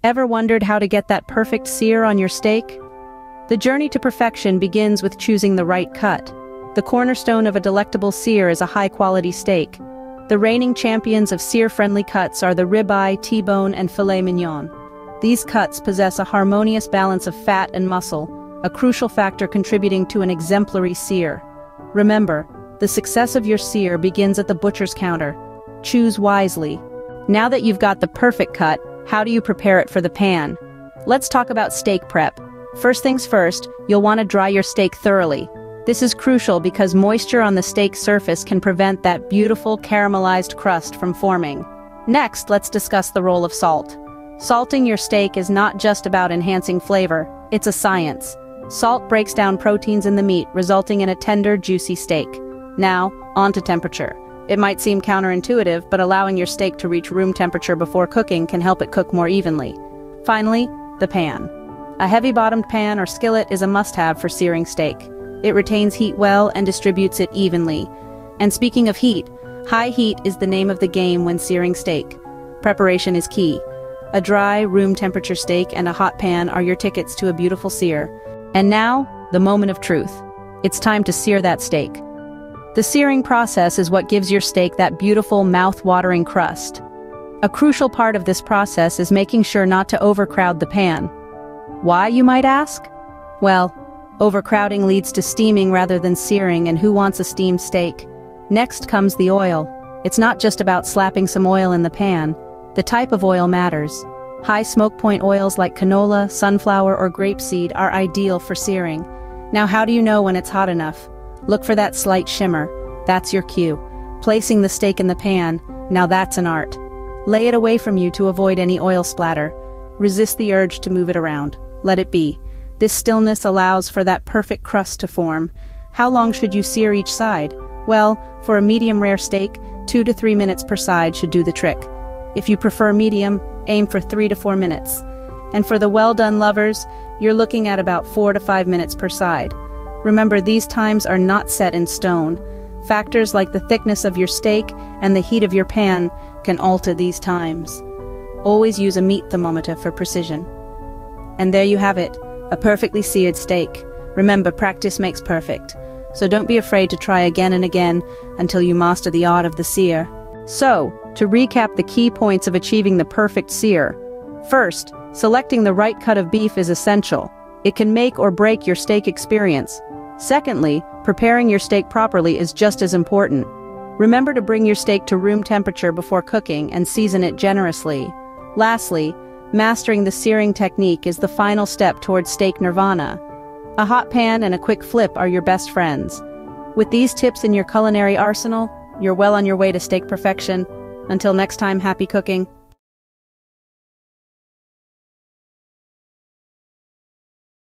Ever wondered how to get that perfect sear on your steak? The journey to perfection begins with choosing the right cut. The cornerstone of a delectable sear is a high-quality steak. The reigning champions of sear-friendly cuts are the ribeye, T-bone, and filet mignon. These cuts possess a harmonious balance of fat and muscle, a crucial factor contributing to an exemplary sear. Remember, the success of your sear begins at the butcher's counter. Choose wisely. Now that you've got the perfect cut, how do you prepare it for the pan? Let's talk about steak prep. First things first, you'll want to dry your steak thoroughly. This is crucial because moisture on the steak surface can prevent that beautiful caramelized crust from forming. Next, let's discuss the role of salt. Salting your steak is not just about enhancing flavor, it's a science. Salt breaks down proteins in the meat, resulting in a tender, juicy steak. Now, on to temperature. It might seem counterintuitive, but allowing your steak to reach room temperature before cooking can help it cook more evenly. Finally, the pan. A heavy-bottomed pan or skillet is a must-have for searing steak. It retains heat well and distributes it evenly. And speaking of heat, high heat is the name of the game when searing steak. Preparation is key. A dry, room-temperature steak and a hot pan are your tickets to a beautiful sear. And now, the moment of truth. It's time to sear that steak. The searing process is what gives your steak that beautiful, mouth-watering crust. A crucial part of this process is making sure not to overcrowd the pan. Why, you might ask? Well, overcrowding leads to steaming rather than searing, and who wants a steamed steak? Next comes the oil. It's not just about slapping some oil in the pan. The type of oil matters. High smoke point oils like canola, sunflower, or grapeseed are ideal for searing. Now, how do you know when it's hot enough? Look for that slight shimmer. That's your cue. Placing the steak in the pan, now that's an art. Lay it away from you to avoid any oil splatter. Resist the urge to move it around. Let it be. This stillness allows for that perfect crust to form. How long should you sear each side? Well, for a medium rare steak, 2 to 3 minutes per side should do the trick. If you prefer medium, aim for 3 to 4 minutes. And for the well-done lovers, you're looking at about 4 to 5 minutes per side. Remember, these times are not set in stone. Factors like the thickness of your steak and the heat of your pan can alter these times. Always use a meat thermometer for precision. And there you have it, a perfectly seared steak. Remember, practice makes perfect. So don't be afraid to try again and again until you master the art of the sear. So, to recap the key points of achieving the perfect sear. First, selecting the right cut of beef is essential. It can make or break your steak experience. Secondly, preparing your steak properly is just as important. Remember to bring your steak to room temperature before cooking and season it generously. Lastly, mastering the searing technique is the final step towards steak nirvana. A hot pan and a quick flip are your best friends. With these tips in your culinary arsenal, you're well on your way to steak perfection. Until next time, happy cooking.